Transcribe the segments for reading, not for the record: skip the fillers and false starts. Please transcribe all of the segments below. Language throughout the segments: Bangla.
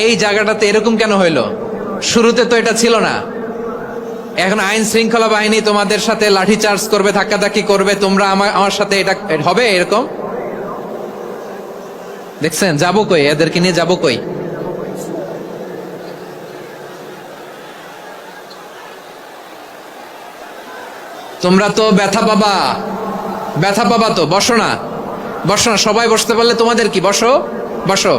এই জায়গাটাতে এরকম কেন হইলো? শুরুতে তো এটা ছিল না। এখন আইন শৃঙ্খলা বাহিনী তোমাদের সাথে লাঠি চার্জ করবে, ধাক্কাধাক্কি করবে, তোমরা আমার সাথে এটা হবে এরকম? দেখছেন যাবো কই, এদেরকে নিয়ে যাবো কই? তোমরা তো ব্যথা পাবা, ব্যথা পাবা তো। বসো না, বসো না, সবাই বসতে পারলে তোমাদের কি, বসো বসো।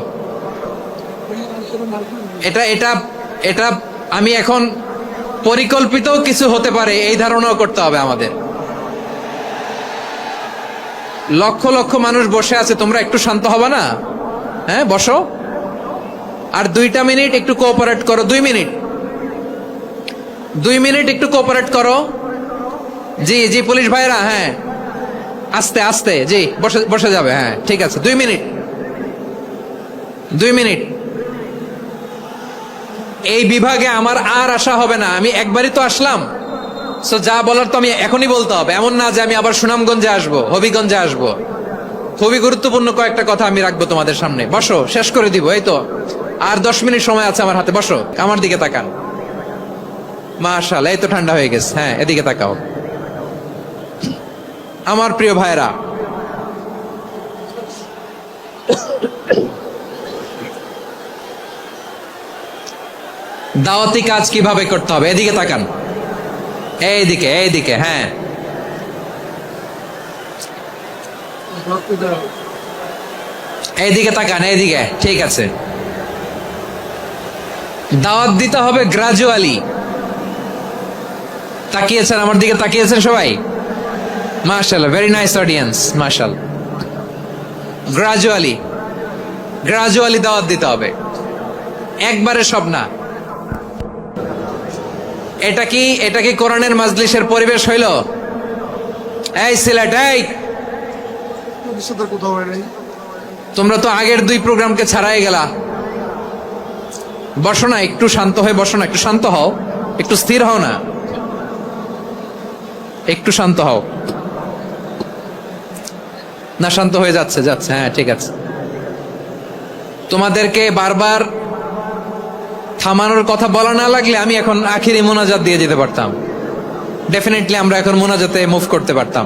এটা এটা এটা আমি এখন পরিকল্পিত কিছু হতে পারে এই ধারণাও করতে হবে আমাদের। লক্ষ লক্ষ মানুষ বসে আছে, তোমরা একটু শান্ত হবে না? হ্যাঁ বসো, আর 2টা মিনিট একটু কোঅপারেট করো। 2 মিনিট, 2 মিনিট একটু কোঅপারেট করো। জি জি পুলিশ ভাইরা, হ্যাঁ আস্তে আস্তে, জি বসে বসে যাবে, হ্যাঁ ঠিক আছে। 2 মিনিট, 2 মিনিট। এই বিভাগে আমার আর আসা হবে না, আমি একবারই তো আসলাম, সো যা বলার তো আমি এখনই বলতে হবে। এমন না যে আমি আবার সুনামগঞ্জে আসবো, হবিগঞ্জে আসবো। খুবই গুরুত্বপূর্ণ কয়েকটা কথা আমি রাখবো তোমাদের সামনে। বসো, শেষ করে দিব, এই তো আর 10 মিনিট সময় আছে আমার হাতে। বসো, আমার দিকে তাকান। মাশাআল্লাহ, এই তো ঠান্ডা হয়ে গেছে। হ্যাঁ এদিকে তাকাও। আমার প্রিয় ভাইরা, দাওয়াতি কাজ কিভাবে করতে হবে এদিকে তাকান। এইদিকে এইদিকে, হ্যাঁ এইদিকে তাকান, এইদিকে, ঠিক আছে। দাওয়াত দিতে হবে গ্রাজুয়ালি। তাকিয়েছেন আমার দিকে, তাকিয়েছেন সবাই? মাশাআল্লাহ, ভেরি নাইস অডিয়েন্স, মাশাআল্লাহ। গ্রাজুয়ালি, গ্রাজুয়ালি দাওয়াত দিতে হবে, একবারে সব না। এটা কি কোরআনের মাজলিসের পরিবেশ হইল? এই সিলেট, এই তোমরা তো আগের 2 প্রোগ্রামকে ছাড়াই গেলা। বসো না, একটু শান্ত হয়ে বসো না, একটু শান্ত হও, একটু স্থির হও না, একটু শান্ত হও না। শান্ত হয়ে যাচ্ছে, যাচ্ছে, হ্যাঁ ঠিক আছে। তোমাদেরকে বারবার থামানোর কথা বলা না লাগলে আমি এখন আখিরি মোনাজাত দিয়ে যেতে পারতাম। ডেফিনেটলি আমরা এখন মোনাজাতে মুভ করতে পারতাম।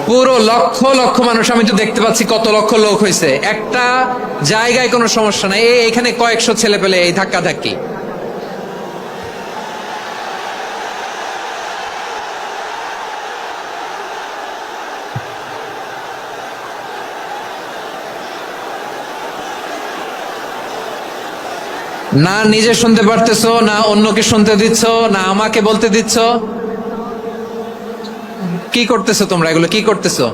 পুরো লক্ষ লক্ষ মানুষ, আমি তো দেখতে পাচ্ছি কত লক্ষ লোক হয়েছে। একটা জায়গায় কোনো সমস্যা নাই, এখানে কয়েকশো ছেলে পেলে এই ধাক্কা ধাক্কি। না নিজে শুনতে পারতেছো, না অন্যকে শুনতে দিচ্ছ, না আমাকে বলতে দিচ্ছ। কি করতেছো তোমরা, এগুলো কি করতেছো?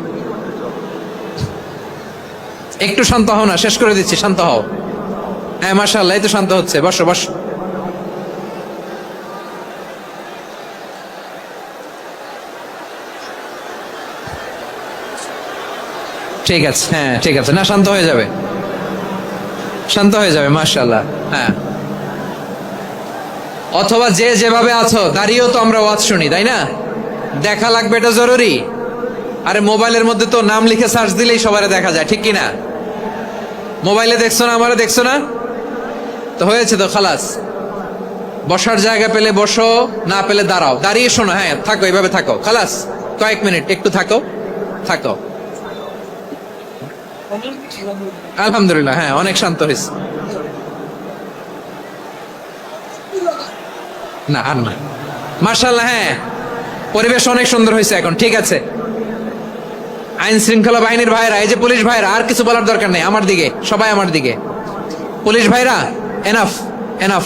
একটু শান্ত হও না, শেষ করে দিচ্ছি, শান্ত হও। হ্যাঁ মাশাআল্লাহ, এই তো শান্ত হচ্ছে। বসো বসো। ঠিক আছে, হ্যাঁ ঠিক আছে, না শান্ত হয়ে যাবে, শান্ত হয়ে যাবে, মাশাআল্লাহ। হ্যাঁ, অথবা যে যেভাবে আছো দাঁড়িয়েও তো আমরা ওয়াজ শুনি, তাই না? দেখা লাগবে, এটা জরুরি। আরে মোবাইলের মধ্যে তো নাম লিখে সার্চ দিলেই সবারে দেখা যায়, ঠিক কিনা? মোবাইলে দেখছো না, আমারে দেখছো না, তো হয়েছে তো, খালাস। বসার জায়গা পেলে বসো, না পেলে দাঁড়াও, দাঁড়িয়ে শোনো। হ্যাঁ থাকো, এইভাবে থাকো, খালাস। কয়েক মিনিট একটু থাকো, থাকো। আলহামদুলিল্লাহ, হ্যাঁ অনেক শান্ত হয়েছে। না আর না, মাশাআল্লাহ, হ্যাঁ পরিবেশ অনেক সুন্দর হয়েছে এখন, ঠিক আছে। আইন শৃঙ্খলা বাহিনীর ভাইরা, এই যে পুলিশ ভাইরা, আর কিছু বলার দরকার নেই। আমার দিকে সবাই, আমার দিকে। পুলিশ ভাইরা, এনাফ, এনাফ।